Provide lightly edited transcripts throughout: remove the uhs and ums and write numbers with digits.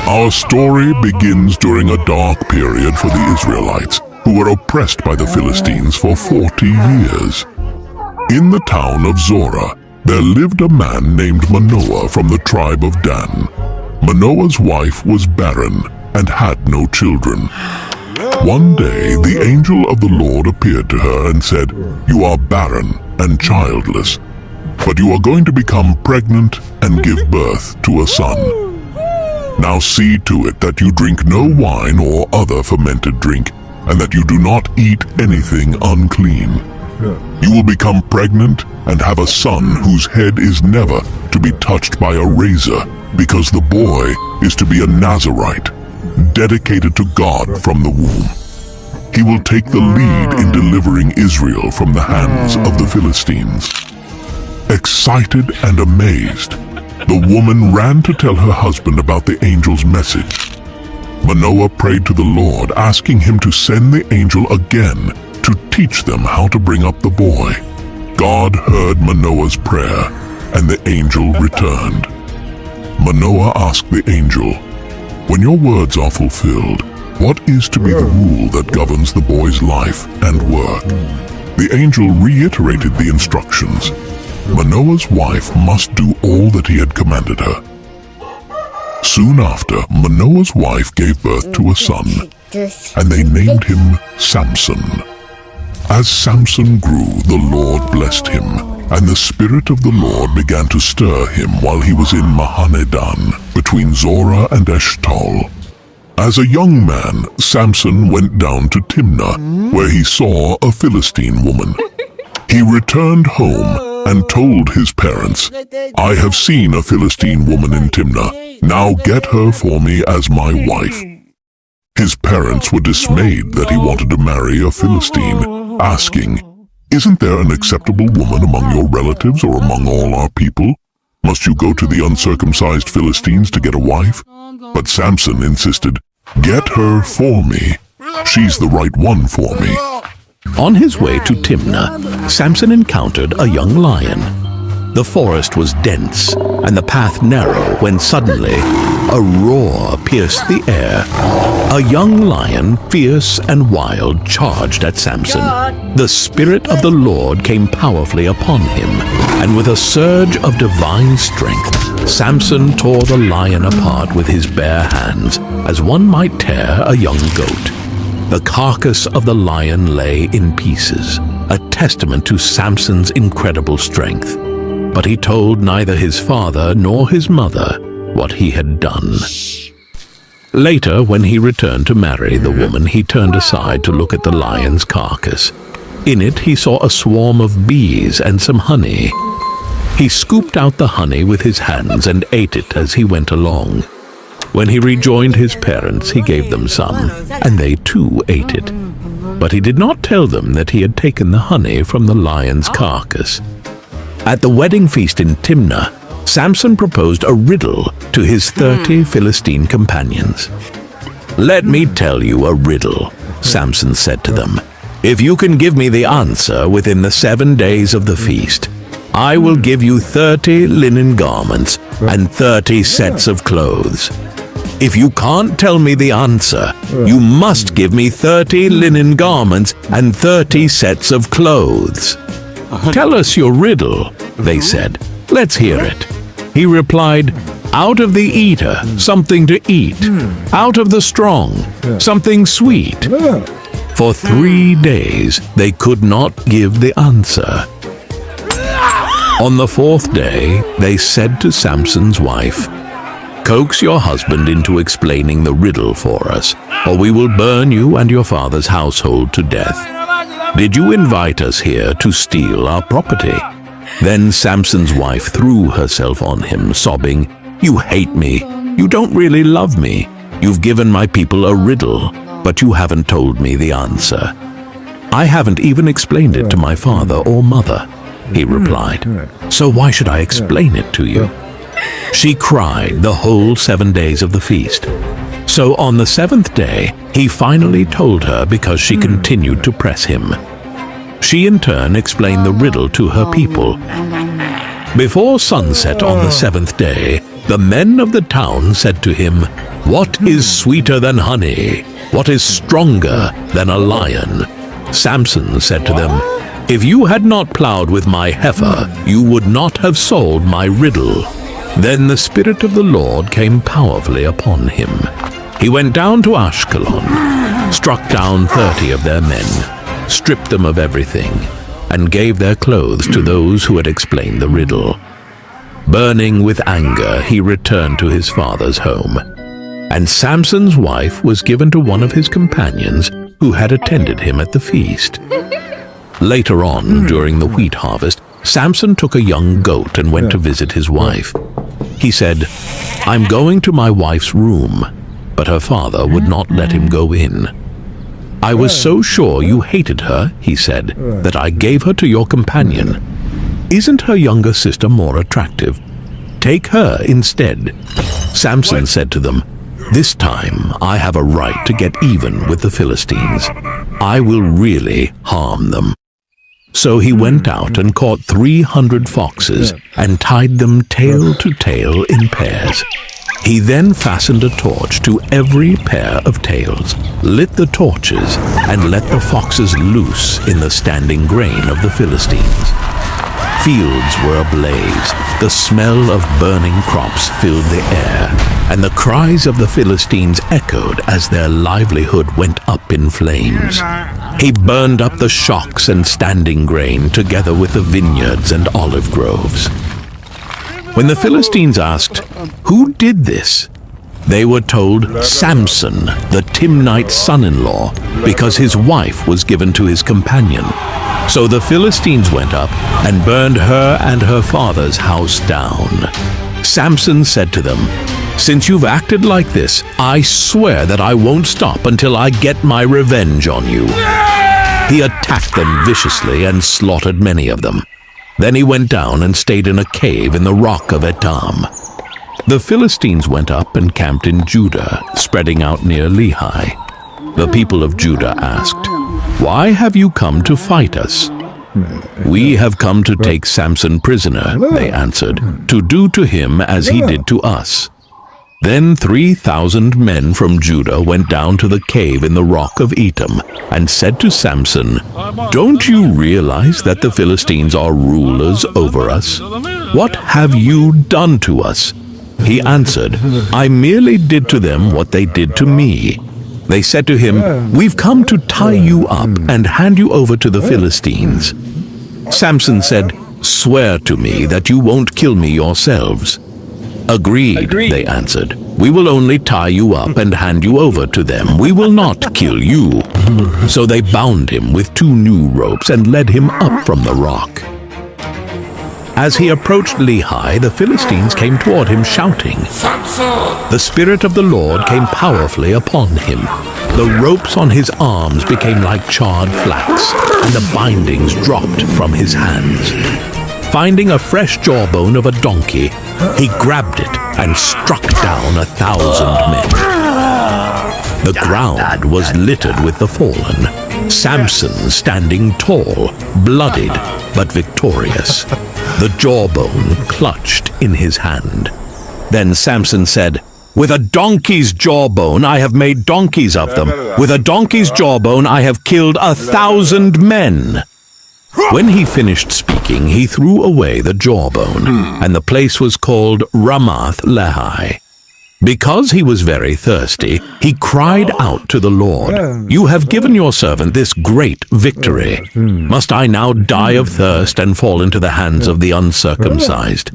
Our story begins during a dark period for the Israelites, who were oppressed by the Philistines for 40 years. In the town of Zorah, there lived a man named Manoah from the tribe of Dan. Manoah's wife was barren and had no children. One day, the angel of the Lord appeared to her and said, "You are barren and childless, but you are going to become pregnant and give birth to a son. Now see to it that you drink no wine or other fermented drink, and that you do not eat anything unclean. You will become pregnant and have a son whose head is never to be touched by a razor, because the boy is to be a Nazirite, dedicated to God from the womb. He will take the lead in delivering Israel from the hands of the Philistines." Excited and amazed, the woman ran to tell her husband about the angel's message. Manoah prayed to the Lord, asking him to send the angel again to teach them how to bring up the boy. God heard Manoah's prayer, and the angel returned. Manoah asked the angel, "When your words are fulfilled, what is to be the rule that governs the boy's life and work?" The angel reiterated the instructions. Manoah's wife must do all that he had commanded her. Soon after, Manoah's wife gave birth to a son, and they named him Samson. As Samson grew, the Lord blessed him, and the Spirit of the Lord began to stir him while he was in Mahaneh-dan, between Zorah and Eshtaol. As a young man, Samson went down to Timnah, where he saw a Philistine woman. He returned home and told his parents, "I have seen a Philistine woman in Timnah. Now get her for me as my wife." His parents were dismayed that he wanted to marry a Philistine, asking, "Isn't there an acceptable woman among your relatives or among all our people? Must you go to the uncircumcised Philistines to get a wife?" But Samson insisted, "Get her for me. She's the right one for me." On his way to Timnah, Samson encountered a young lion. The forest was dense and the path narrow when suddenly a roar pierced the air. A young lion, fierce and wild, charged at Samson. The Spirit of the Lord came powerfully upon him, and with a surge of divine strength, Samson tore the lion apart with his bare hands, as one might tear a young goat. The carcass of the lion lay in pieces, a testament to Samson's incredible strength. But he told neither his father nor his mother what he had done. Later, when he returned to marry the woman, he turned aside to look at the lion's carcass. In it, he saw a swarm of bees and some honey. He scooped out the honey with his hands and ate it as he went along. When he rejoined his parents, he gave them some, and they too ate it. But he did not tell them that he had taken the honey from the lion's carcass. At the wedding feast in Timnah, Samson proposed a riddle to his 30 Philistine companions. "Let me tell you a riddle," Samson said to them. "If you can give me the answer within the 7 days of the feast, I will give you 30 linen garments and 30 sets of clothes. If you can't tell me the answer, you must give me 30 linen garments and 30 sets of clothes." "Tell us your riddle," they said. "Let's hear it." He replied, "Out of the eater, something to eat. Out of the strong, something sweet." For 3 days, they could not give the answer. On the 4th day, they said to Samson's wife, "Coax your husband into explaining the riddle for us, or we will burn you and your father's household to death. Did you invite us here to steal our property?" Then Samson's wife threw herself on him, sobbing, "You hate me. You don't really love me. You've given my people a riddle, but you haven't told me the answer." "I haven't even explained it to my father or mother," he replied. "So why should I explain it to you?" She cried the whole 7 days of the feast. So on the 7th day, he finally told her because she continued to press him. She in turn explained the riddle to her people. Before sunset on the 7th day, The men of the town said to him, "What is sweeter than honey? What is stronger than a lion?" Samson said to them, "If you had not plowed with my heifer, you would not have solved my riddle." Then the Spirit of the Lord came powerfully upon him. He went down to Ashkelon, struck down 30 of their men, stripped them of everything, and gave their clothes to those who had explained the riddle. Burning with anger, he returned to his father's home. And Samson's wife was given to one of his companions who had attended him at the feast. Later on, during the wheat harvest, Samson took a young goat and went to visit his wife. He said, "I'm going to my wife's room," but her father would not let him go in. "I was so sure you hated her," he said, "that I gave her to your companion. Isn't her younger sister more attractive? Take her instead." Samson said to them, "This time I have a right to get even with the Philistines. I will really harm them." So he went out and caught 300 foxes and tied them tail to tail in pairs. He then fastened a torch to every pair of tails, lit the torches, and let the foxes loose in the standing grain of the Philistines. Fields were ablaze, the smell of burning crops filled the air, and the cries of the Philistines echoed as their livelihood went up in flames. He burned up the shocks and standing grain together with the vineyards and olive groves. When the Philistines asked, "Who did this?" they were told, "Samson, the Timnite's son-in-law, because his wife was given to his companion." So the Philistines went up and burned her and her father's house down. Samson said to them, "Since you've acted like this, I swear that I won't stop until I get my revenge on you." He attacked them viciously and slaughtered many of them. Then he went down and stayed in a cave in the rock of Etam. The Philistines went up and camped in Judah, spreading out near Lehi. The people of Judah asked, "Why have you come to fight us?" "We have come to take Samson prisoner," they answered, "to do to him as he did to us." Then 3,000 men from Judah went down to the cave in the rock of Etam and said to Samson, "Don't you realize that the Philistines are rulers over us? What have you done to us?" He answered, "I merely did to them what they did to me." They said to him, "We've come to tie you up and hand you over to the Philistines." Samson said, "Swear to me that you won't kill me yourselves." Agreed, they answered. "We will only tie you up and hand you over to them. We will not kill you." So they bound him with 2 new ropes and led him up from the rock. As he approached Lehi, the Philistines came toward him shouting. The Spirit of the Lord came powerfully upon him. The ropes on his arms became like charred flax, and the bindings dropped from his hands. Finding a fresh jawbone of a donkey, he grabbed it and struck down 1,000 men. The ground was littered with the fallen, Samson standing tall, bloodied but victorious, the jawbone clutched in his hand. Then Samson said, "With a donkey's jawbone I have made donkeys of them. With a donkey's jawbone I have killed 1,000 men." When he finished speaking, he threw away the jawbone, and the place was called Ramath Lehi. Because he was very thirsty, he cried out to the Lord, "You have given your servant this great victory. Must I now die of thirst and fall into the hands of the uncircumcised?"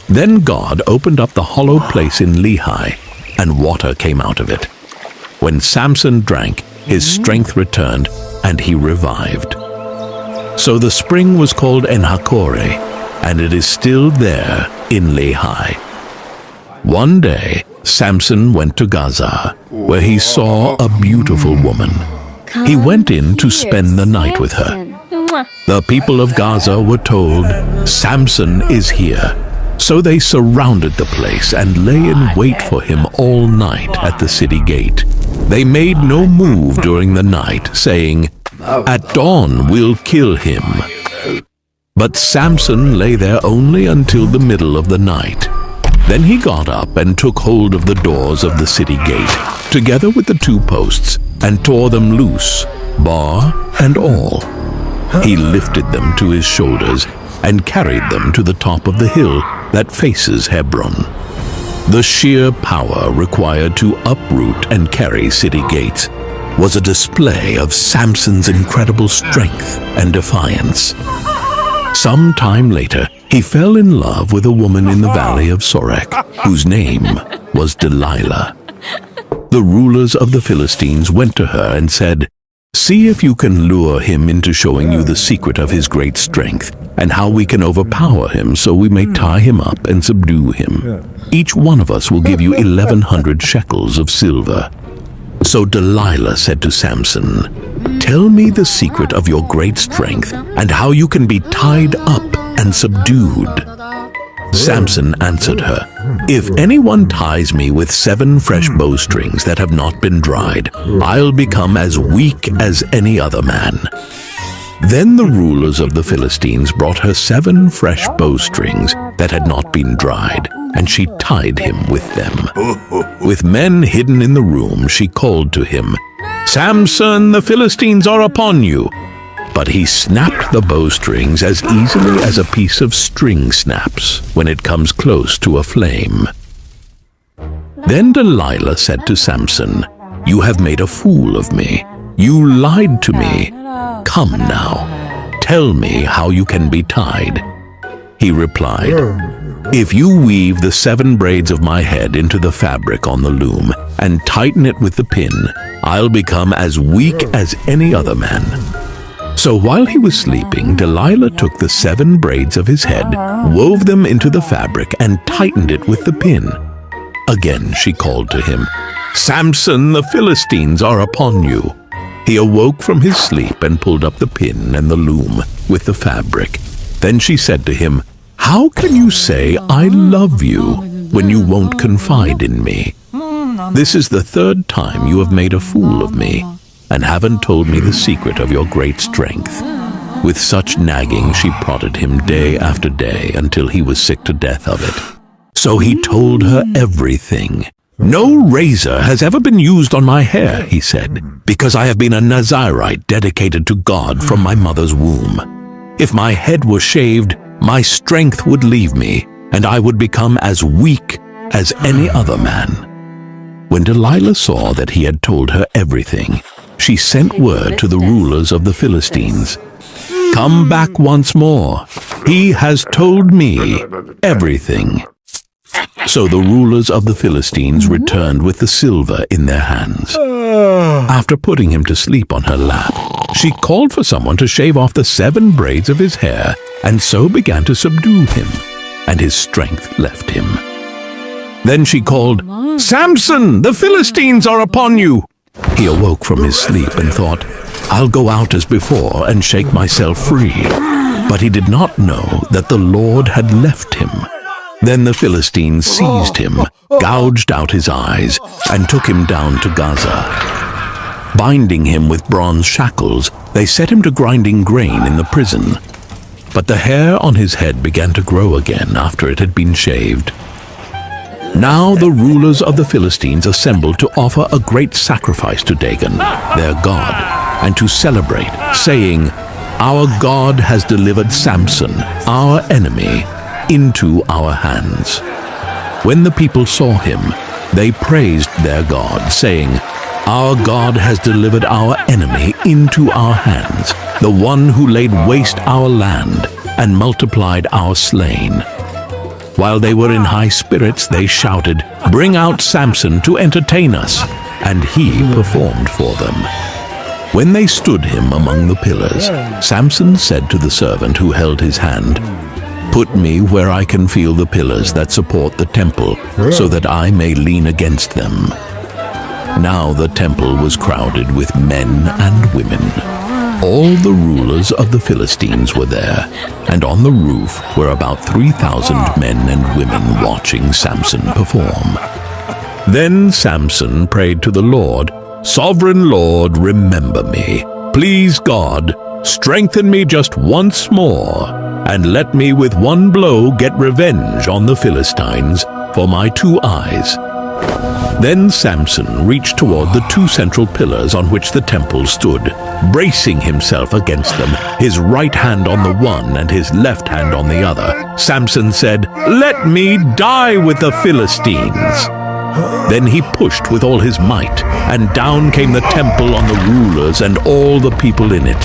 Then God opened up the hollow place in Lehi, and water came out of it. When Samson drank, his strength returned, and he revived. So the spring was called En-Hakkore, and it is still there in Lehi. One day, Samson went to Gaza, where he saw a beautiful woman. He went in to spend the night with her. The people of Gaza were told, "Samson is here." So they surrounded the place and lay in wait for him all night at the city gate. They made no move during the night, saying, "At dawn we'll kill him." But Samson lay there only until the middle of the night. Then he got up and took hold of the doors of the city gate, together with the 2 posts, and tore them loose, bar and all. He lifted them to his shoulders and carried them to the top of the hill that faces Hebron. The sheer power required to uproot and carry city gates was a display of Samson's incredible strength and defiance. Some time later, he fell in love with a woman in the valley of Sorek, whose name was Delilah. The rulers of the Philistines went to her and said, "See if you can lure him into showing you the secret of his great strength, and how we can overpower him so we may tie him up and subdue him. Each one of us will give you 1,100 shekels of silver." So Delilah said to Samson, "Tell me the secret of your great strength and how you can be tied up and subdued." Samson answered her, "If anyone ties me with 7 fresh bowstrings that have not been dried, I'll become as weak as any other man." Then the rulers of the Philistines brought her 7 fresh bowstrings that had not been dried, and she tied him with them. With men hidden in the room, she called to him, "Samson, the Philistines are upon you." But he snapped the bowstrings as easily as a piece of string snaps when it comes close to a flame. Then Delilah said to Samson, "You have made a fool of me. You lied to me. Come now, tell me how you can be tied." He replied, "If you weave the 7 braids of my head into the fabric on the loom and tighten it with the pin, I'll become as weak as any other man." So while he was sleeping, Delilah took the 7 braids of his head, wove them into the fabric, and tightened it with the pin. Again she called to him, "Samson, the Philistines are upon you." He awoke from his sleep and pulled up the pin and the loom with the fabric. Then she said to him, "How can you say I love you when you won't confide in me? This is the 3rd time you have made a fool of me and haven't told me the secret of your great strength." With such nagging, she prodded him day after day until he was sick to death of it. So he told her everything. "No razor has ever been used on my hair," he said, "because I have been a Nazirite dedicated to God from my mother's womb. If my head were shaved, my strength would leave me, and I would become as weak as any other man." When Delilah saw that he had told her everything, she sent word to the rulers of the Philistines, "Come back once more. He has told me everything." So the rulers of the Philistines returned with the silver in their hands. After putting him to sleep on her lap, she called for someone to shave off the 7 braids of his hair, and so began to subdue him, and his strength left him. Then she called, "Samson, the Philistines are upon you!" He awoke from his sleep and thought, "I'll go out as before and shake myself free." But he did not know that the Lord had left him. Then the Philistines seized him, gouged out his eyes, and took him down to Gaza. Binding him with bronze shackles, they set him to grinding grain in the prison. But the hair on his head began to grow again after it had been shaved. Now the rulers of the Philistines assembled to offer a great sacrifice to Dagon, their god, and to celebrate, saying, "Our God has delivered Samson, our enemy, into our hands." When the people saw him, they praised their God, saying, "Our God has delivered our enemy into our hands, the one who laid waste our land and multiplied our slain." While they were in high spirits, they shouted, "Bring out Samson to entertain us," and he performed for them. When they stood him among the pillars, Samson said to the servant who held his hand, "Put me where I can feel the pillars that support the temple, so that I may lean against them." Now the temple was crowded with men and women. All the rulers of the Philistines were there, and on the roof were about 3,000 men and women watching Samson perform. Then Samson prayed to the Lord, "Sovereign Lord, remember me. Please God, strengthen me just once more, and let me with one blow get revenge on the Philistines for my 2 eyes." Then Samson reached toward the 2 central pillars on which the temple stood, bracing himself against them, his right hand on the one and his left hand on the other. Samson said, "Let me die with the Philistines." Then he pushed with all his might, and down came the temple on the rulers and all the people in it.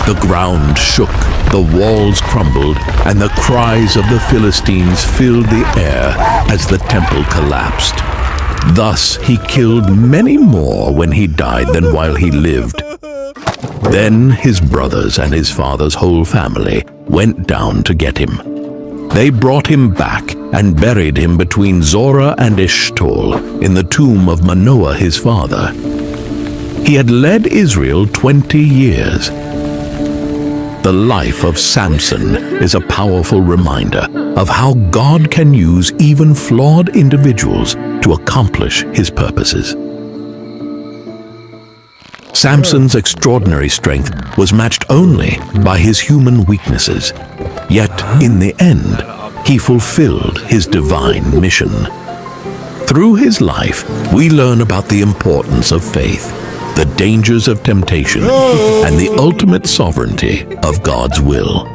The ground shook, the walls crumbled, and the cries of the Philistines filled the air as the temple collapsed. Thus he killed many more when he died than while he lived. Then his brothers and his father's whole family went down to get him. They brought him back and buried him between Zorah and Eshtaol in the tomb of Manoah his father. He had led Israel 20 years. The life of Samson is a powerful reminder of how God can use even flawed individuals to accomplish his purposes. Samson's extraordinary strength was matched only by his human weaknesses. Yet, in the end, he fulfilled his divine mission. Through his life, we learn about the importance of faith, the dangers of temptation, and the ultimate sovereignty of God's will.